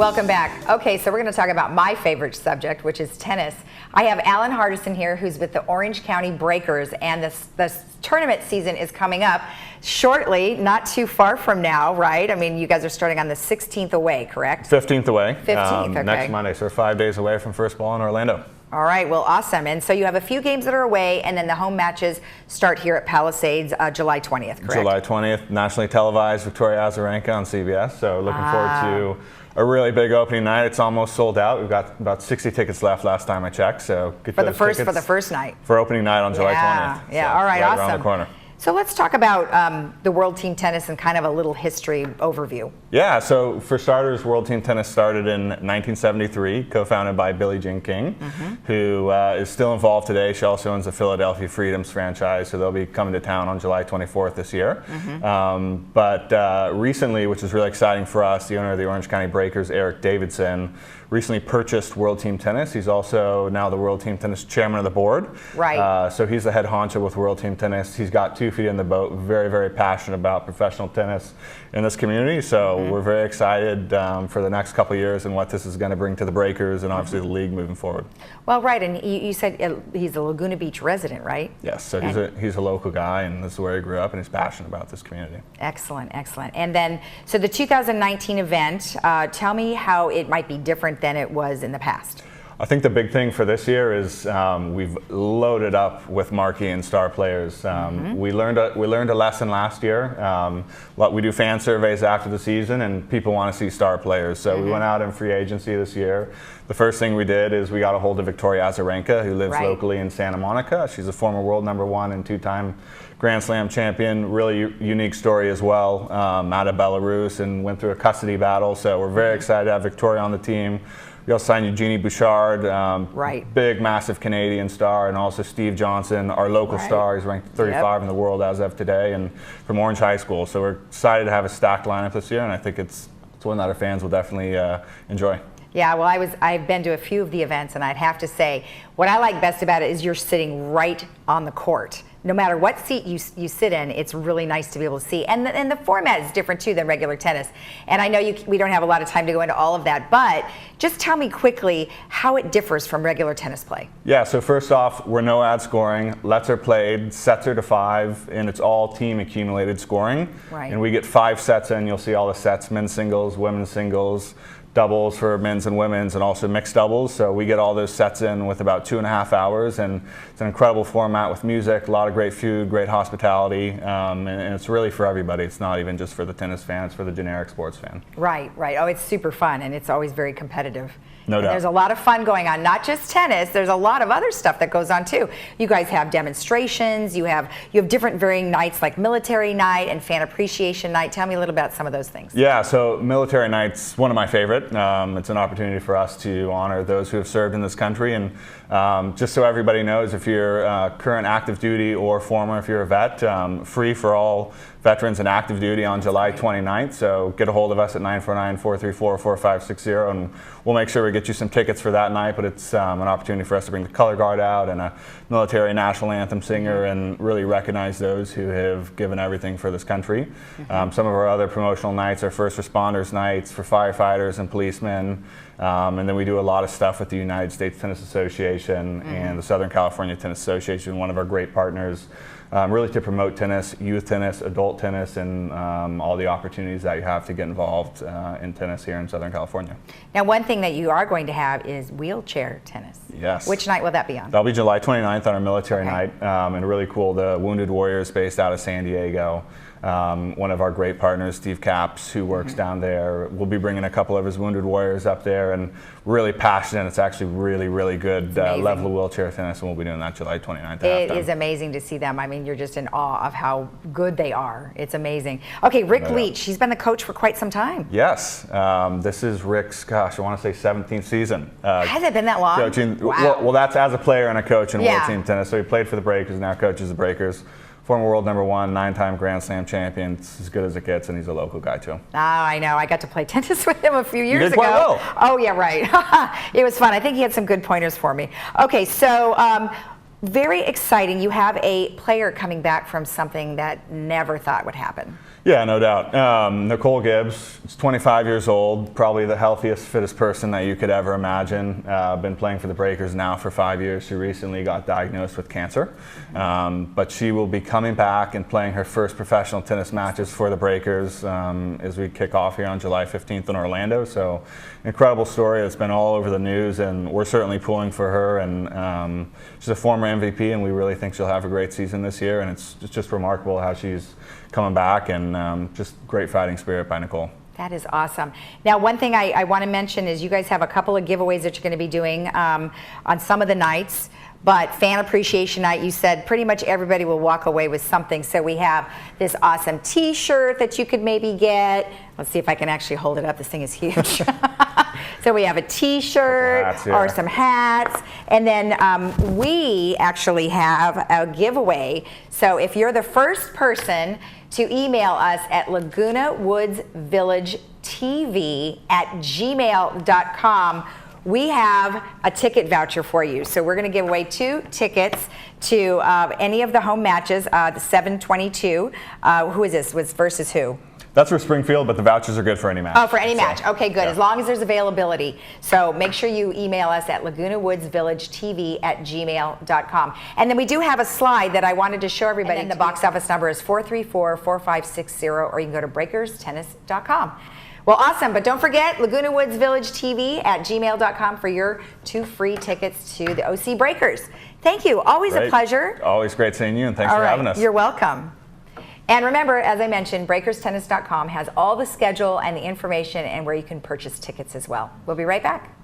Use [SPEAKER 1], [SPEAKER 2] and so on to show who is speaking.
[SPEAKER 1] Welcome back. Okay, so we're going to talk about my favorite subject, which is tennis. I have Alan Hardison here, who's with the Orange County Breakers, and this tournament season is coming up shortly, not too far from now, right? I mean, you guys are starting on the 16th away, correct?
[SPEAKER 2] 15th away.
[SPEAKER 1] 15th, okay.
[SPEAKER 2] Next Monday, so we're 5 days away from first ball in Orlando.
[SPEAKER 1] All right, well, awesome. And so you have a few games that are away, and then the home matches start here at Palisades July 20th, correct?
[SPEAKER 2] July 20th, nationally televised, Victoria Azarenka on CBS. So looking forward to a really big opening night. It's almost sold out. We've got about 60 tickets left last time I checked. So get
[SPEAKER 1] for
[SPEAKER 2] those
[SPEAKER 1] the first night.
[SPEAKER 2] For opening night on July 20th.
[SPEAKER 1] Yeah,
[SPEAKER 2] so
[SPEAKER 1] all right, awesome.
[SPEAKER 2] Around the corner.
[SPEAKER 1] So let's talk about the World Team Tennis and kind of a little history overview.
[SPEAKER 2] Yeah, so for starters, World Team Tennis started in 1973, co-founded by Billie Jean King, who is still involved today. She also owns the Philadelphia Freedoms franchise, so they'll be coming to town on July 24th this year. But recently, which is really exciting for us, the owner of the Orange County Breakers, Eric Davidson, recently purchased World Team Tennis. He's also now the World Team Tennis chairman of the board. Right. So he's the head honcho with World Team Tennis. He's got 2 feet in the boat, very, very passionate about professional tennis in this community. So we're very excited for the next couple of years and what this is going to bring to the Breakers and obviously the league moving forward. Well,
[SPEAKER 1] right, and you said he's a Laguna Beach resident, right?
[SPEAKER 2] Yes, so he's a local guy, and this is where he grew up, and he's passionate about this community.
[SPEAKER 1] Excellent, excellent. And then, so the 2019 event, tell me how it might be different than it was in the past.
[SPEAKER 2] I think the big thing for this year is we've loaded up with marquee and star players. We learned a lesson last year. We do fan surveys after the season, and people want to see star players. So we went out in free agency this year. The first thing we did is we got a hold of Victoria Azarenka, who lives locally in Santa Monica. She's a former world #1 and 2-time Grand Slam champion. Really unique story as well, out of Belarus, and went through a custody battle. So we're very excited to have Victoria on the team. We also signed Eugenie Bouchard, big, massive Canadian star, and also Steve Johnson, our local star. He's ranked 35 in the world as of today, and from Orange High School. So we're excited to have a stacked lineup this year, and I think it's one that our fans will definitely enjoy.
[SPEAKER 1] Yeah, well, I've been to a few of the events, and I'd have to say, what I like best about it is you're sitting right on the court. No matter what seat you sit in, it's really nice to be able to see. And the format is different, too, than regular tennis. And I know we don't have a lot of time to go into all of that, but just tell me quickly how it differs from regular tennis play. Yeah,
[SPEAKER 2] so first off, we're no ad scoring. Lets are played, sets are to 5, and it's all team accumulated scoring. And we get 5 sets in. You'll see all the sets, men's singles, women's singles, doubles for men's and women's, and also mixed doubles. So we get all those sets in with about 2.5 hours, and it's an incredible format with music, a lot of great food, great hospitality, and it's really for everybody. It's not even just for the tennis fan, it's for the generic sports fan.
[SPEAKER 1] Right, right. Oh, it's super fun, and it's always very competitive.
[SPEAKER 2] No doubt.
[SPEAKER 1] There's a lot of fun going on, not just tennis. There's a lot of other stuff that goes on too. You guys have demonstrations. You have different varying nights like military night and fan appreciation night. Tell me a little about some of those things.
[SPEAKER 2] Yeah, so military night's one of my favorite. It's an opportunity for us to honor those who have served in this country, and just so everybody knows, if you're current active duty or former, if you're a vet, free for all veterans and active duty on July 29th. So get a hold of us at 949-434-4560, and we'll make sure we get you some tickets for that night. But it's an opportunity for us to bring the color guard out and a military national anthem singer, and really recognize those who have given everything for this country. Some of our other promotional nights are first responders nights for firefighters and policemen. And then we do a lot of stuff with the United States Tennis Association and the Southern California Tennis Association, one of our great partners, really to promote tennis, youth tennis, adult tennis, and all the opportunities that you have to get involved in tennis here in Southern California.
[SPEAKER 1] Now, one thing that you are going to have is wheelchair tennis.
[SPEAKER 2] Yes.
[SPEAKER 1] Which night will that be on?
[SPEAKER 2] That'll be July 29th on our military night, and really cool. The Wounded Warriors based out of San Diego. One of our great partners, Steve Capps, who works down there, will be bringing a couple of his Wounded Warriors up there, and really passionate. It's actually really, really good level of wheelchair tennis, and we'll be doing that July 29th.
[SPEAKER 1] It is amazing to see them. I mean, you're just in awe of how good they are. It's amazing. Okay, Rick Leach, he's been the coach for quite some time.
[SPEAKER 2] Yes, this is Rick's, gosh, I want to say 17th season.
[SPEAKER 1] Has it been that long?
[SPEAKER 2] Coaching, well, that's as a player and a coach in World Team Tennis. So he played for the Breakers, now coaches the Breakers. Former world #1, 9-time Grand Slam champion. It's as good as it gets, and he's a local guy too.
[SPEAKER 1] Oh, I know. I got to play tennis with him a few years ago.
[SPEAKER 2] Quite well.
[SPEAKER 1] Oh, yeah, right. It was fun. I think he had some good pointers for me. Okay, so very exciting. You have a player coming back from something that never thought would happen.
[SPEAKER 2] Yeah, no doubt. Nicole Gibbs is 25 years old, probably the healthiest, fittest person that you could ever imagine. Been playing for the Breakers now for 5 years. She recently got diagnosed with cancer, but she will be coming back and playing her first professional tennis matches for the Breakers as we kick off here on July 15th in Orlando. So, incredible story. It's been all over the news, and we're certainly pulling for her. And she's a former MVP, and we really think she'll have a great season this year. And it's just remarkable how she's coming back, and just great fighting spirit by Nicole.
[SPEAKER 1] That is awesome. Now, one thing I want to mention is you guys have a couple of giveaways that you're going to be doing on some of the nights. But Fan Appreciation Night, you said pretty much everybody will walk away with something. So we have this awesome T-shirt that you could maybe get. Let's see if I can actually hold it up. This thing is huge. So we have a T-shirt
[SPEAKER 2] hats, yeah,
[SPEAKER 1] or some hats. And then we actually have a giveaway. So if you're the first person to email us at Laguna Woods Village TV at gmail.com, we have a ticket voucher for you. So we're going to give away 2 tickets to any of the home matches, the 722. Who is this? Was versus who?
[SPEAKER 2] That's for Springfield, but the vouchers are good for any match.
[SPEAKER 1] Oh, for any match. Okay, good.
[SPEAKER 2] Yeah.
[SPEAKER 1] As long as there's availability. So make sure you email us at LagunaWoodsVillageTV at gmail.com. And then we do have a slide that I wanted to show everybody. And the box office number is 434-4560, or you can go to breakerstennis.com. Well, awesome. But don't forget, Laguna Woods Village TV at gmail.com for your 2 free tickets to the OC Breakers. Thank you. Always a pleasure.
[SPEAKER 2] Always great seeing you, and thanks for having us.
[SPEAKER 1] You're welcome. And remember, as I mentioned, breakerstennis.com has all the schedule and the information and where you can purchase tickets as well. We'll be right back.